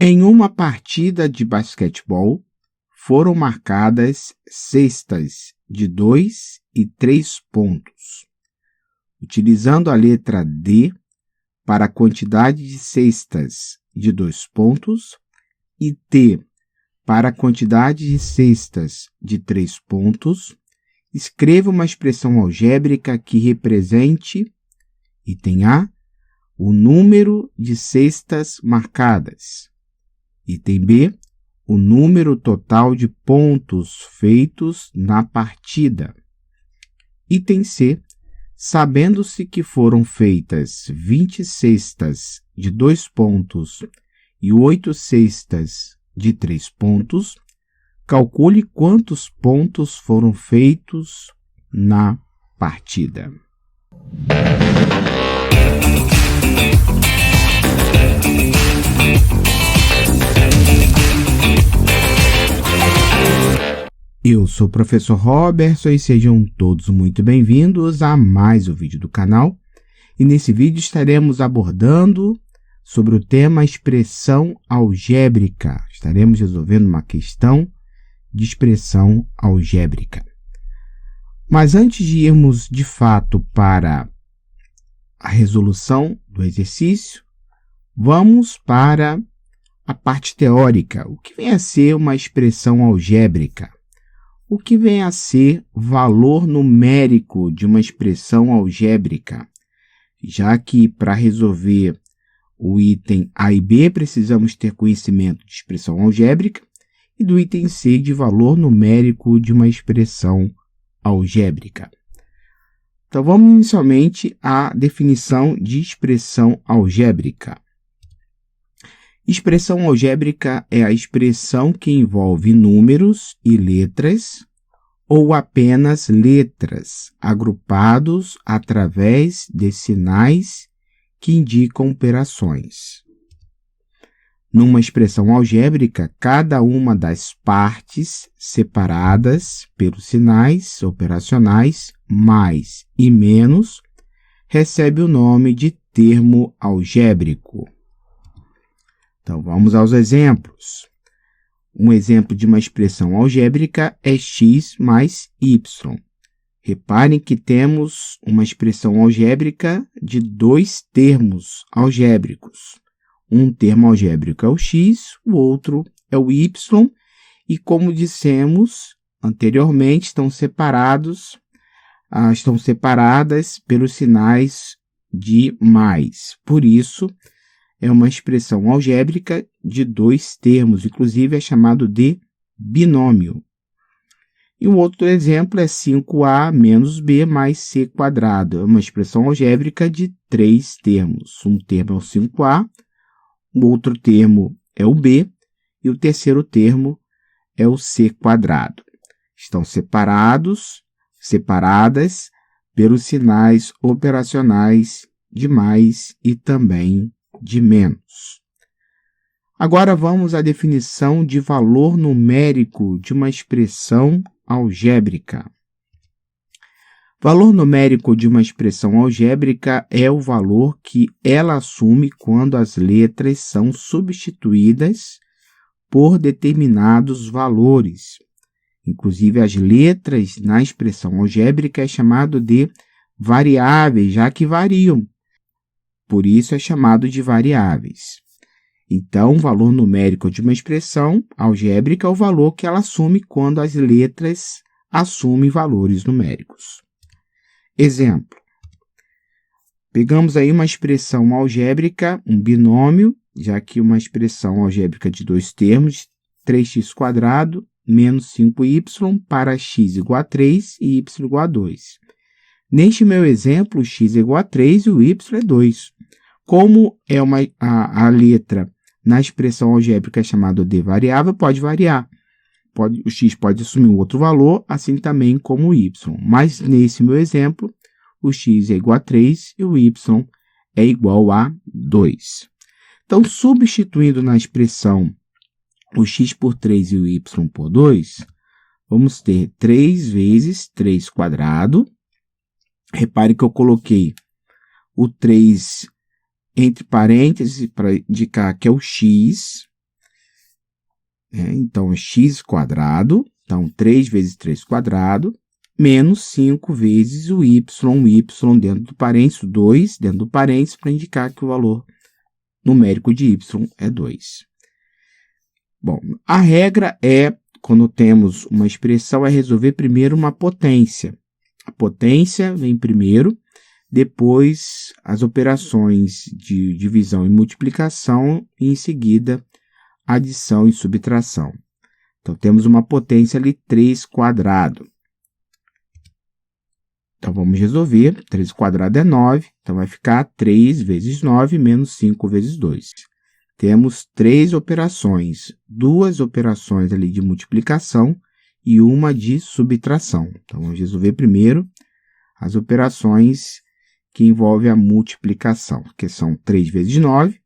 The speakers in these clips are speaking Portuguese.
Em uma partida de basquetebol, foram marcadas cestas de 2 e 3 pontos. Utilizando a letra D para a quantidade de cestas de 2 pontos e T para a quantidade de cestas de 3 pontos, escreva uma expressão algébrica que represente, item A, o número de cestas marcadas. Item B, o número total de pontos feitos na partida. Item C, sabendo-se que foram feitas 20 cestas de 2 pontos e 8 cestas de 3 pontos, calcule quantos pontos foram feitos na partida. Eu sou o professor Robertson e sejam todos muito bem-vindos a mais um vídeo do canal. E nesse vídeo estaremos abordando sobre o tema expressão algébrica. Estaremos resolvendo uma questão de expressão algébrica. Mas antes de irmos de fato para a resolução do exercício, vamos para a parte teórica. O que vem a ser uma expressão algébrica? O que vem a ser valor numérico de uma expressão algébrica? Já que para resolver o item A e B precisamos ter conhecimento de expressão algébrica e do item C de valor numérico de uma expressão algébrica. Então vamos inicialmente à definição de expressão algébrica. Expressão algébrica é a expressão que envolve números e letras ou apenas letras agrupados através de sinais que indicam operações. Numa expressão algébrica, cada uma das partes separadas pelos sinais operacionais mais e menos recebe o nome de termo algébrico. Então, vamos aos exemplos. Um exemplo de uma expressão algébrica é x mais y. Reparem que temos uma expressão algébrica de dois termos algébricos. Um termo algébrico é o x, o outro é o y, e como dissemos anteriormente, estão separadas pelos sinais de mais. Por isso, é uma expressão algébrica de dois termos, inclusive é chamado de binômio. E um outro exemplo é 5a menos b mais c quadrado. É uma expressão algébrica de três termos. Um termo é o 5a, o outro termo é o b e o terceiro termo é o c quadrado. Estão separadas pelos sinais operacionais de mais e também de menos. Agora vamos à definição de valor numérico de uma expressão algébrica. Valor numérico de uma expressão algébrica é o valor que ela assume quando as letras são substituídas por determinados valores. Inclusive, as letras na expressão algébrica é chamado de variáveis, já que variam. Por isso é chamado de variáveis. Então, o valor numérico de uma expressão algébrica é o valor que ela assume quando as letras assumem valores numéricos. Exemplo. Pegamos aí uma expressão algébrica, um binômio, já que uma expressão algébrica de dois termos, 3x² menos 5y para x igual a 3 e y igual a 2. Neste meu exemplo, x é igual a 3 e o y é 2. Como é a letra na expressão algébrica chamada de variável, pode variar. O x pode assumir um outro valor, assim também como o y. Mas nesse meu exemplo, o x é igual a 3 e o y é igual a 2. Então, substituindo na expressão o x por 3 e o y por 2, vamos ter 3 vezes 3 quadrado. Repare que eu coloquei o 3 entre parênteses para indicar que é o x. Então, x quadrado, então 3 vezes 3 quadrado, menos 5 vezes o y dentro do parênteses, 2 dentro do parênteses, para indicar que o valor numérico de y é 2. Bom, a regra é, quando temos uma expressão, é resolver primeiro uma potência. A potência vem primeiro, depois as operações de divisão e multiplicação, e em seguida adição e subtração. Então, temos uma potência ali, 3 quadrado. Então, vamos resolver. 3 quadrado é 9, então vai ficar 3 vezes 9 menos 5 vezes 2. Temos 3 operações, 2 operações ali de multiplicação e uma de subtração. Então, vamos resolver primeiro as operações que envolvem a multiplicação, que são 3 vezes 9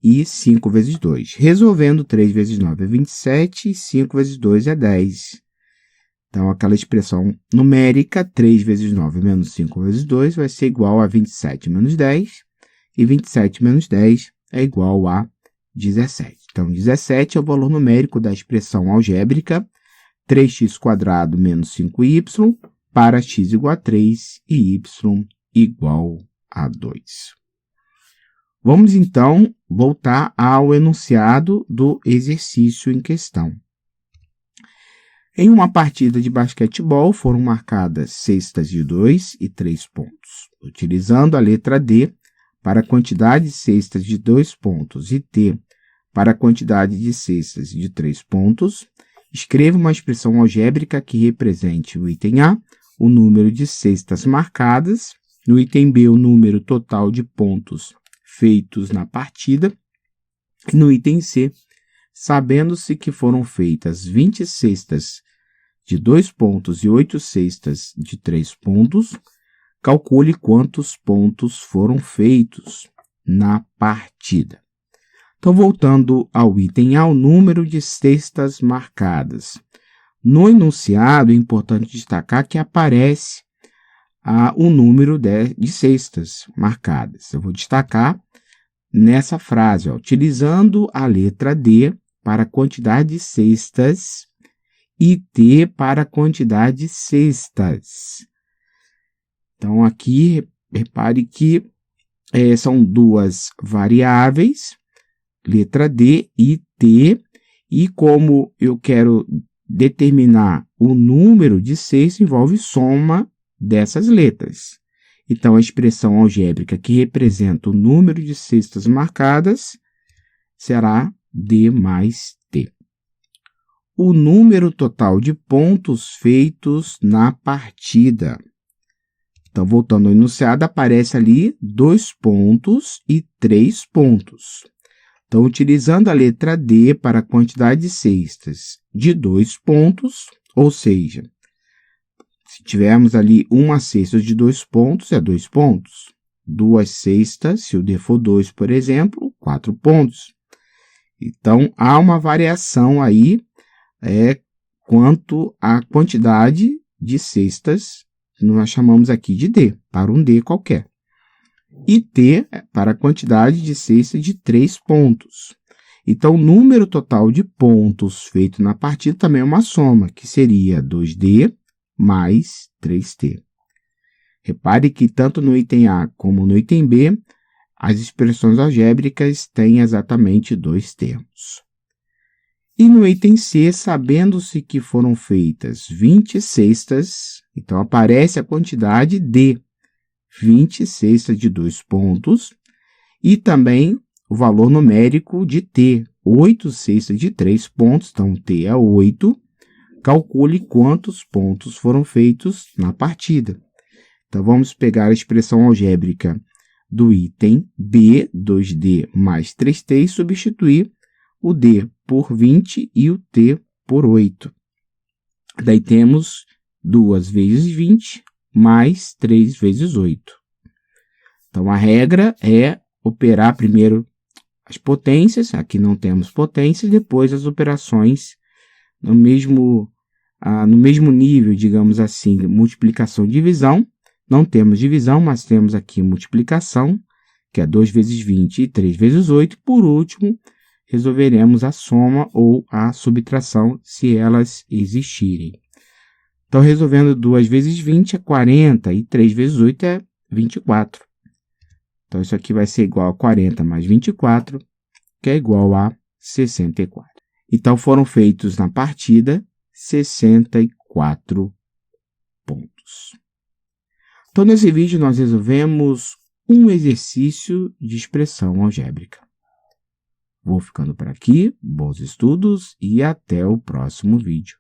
e 5 vezes 2. Resolvendo, 3 vezes 9 é 27 e 5 vezes 2 é 10. Então, aquela expressão numérica, 3 vezes 9 menos 5 vezes 2, vai ser igual a 27 menos 10, e 27 menos 10 é igual a 17. Então, 17 é o valor numérico da expressão algébrica 3x² menos 5y para x igual a 3 e y igual a 2. Vamos, então, voltar ao enunciado do exercício em questão. Em uma partida de basquetebol, foram marcadas cestas de 2 e 3 pontos. Utilizando a letra D para a quantidade de cestas de 2 pontos e T para a quantidade de cestas de 3 pontos, escreva uma expressão algébrica que represente no item A o número de cestas marcadas, no item B o número total de pontos feitos na partida, e no item C, sabendo-se que foram feitas 20 cestas de 2 pontos e 8 cestas de 3 pontos, calcule quantos pontos foram feitos na partida. Então, voltando ao item A, o número de cestas marcadas. No enunciado, é importante destacar que aparece o número de cestas marcadas. Eu vou destacar nessa frase, utilizando a letra D para a quantidade de cestas e T para a quantidade de cestas. Então, aqui, repare que são duas variáveis, letra D e T, e como eu quero determinar o número de cestas, envolve soma dessas letras. Então, a expressão algébrica que representa o número de cestas marcadas será D mais T. O número total de pontos feitos na partida. Então, voltando ao enunciado, aparece ali 2 pontos e 3 pontos. Então, utilizando a letra D para a quantidade de cestas de 2 pontos, ou seja, se tivermos ali uma cesta de 2 pontos, é 2 pontos. 2 cestas, se o D for 2, por exemplo, 4 pontos. Então, há uma variação aí quanto à quantidade de cestas, que nós chamamos aqui de D, para um D qualquer. E T para a quantidade de cestas de 3 pontos. Então, o número total de pontos feito na partida também é uma soma, que seria 2D mais 3T. Repare que tanto no item A como no item B, as expressões algébricas têm exatamente 2 termos. E no item C, sabendo-se que foram feitas 20 cestas, então aparece a quantidade D, 20 cestas de 2 pontos, e também o valor numérico de T, 8 cestas de 3 pontos, então T é 8. Calcule quantos pontos foram feitos na partida. Então, vamos pegar a expressão algébrica do item B, 2D mais 3T, e substituir o D por 20 e o T por 8. Daí temos 2 vezes 20 mais 3 vezes 8. Então, a regra é operar primeiro as potências, aqui não temos potências, depois as operações no mesmo nível, digamos assim, multiplicação e divisão. Não temos divisão, mas temos aqui multiplicação, que é 2 vezes 20 e 3 vezes 8. Por último, resolveremos a soma ou a subtração, se elas existirem. Então, resolvendo 2 vezes 20 é 40 e 3 vezes 8 é 24. Então, isso aqui vai ser igual a 40 mais 24, que é igual a 64. Então, foram feitos na partida 64 pontos. Então, nesse vídeo, nós resolvemos um exercício de expressão algébrica. Vou ficando por aqui, bons estudos e até o próximo vídeo.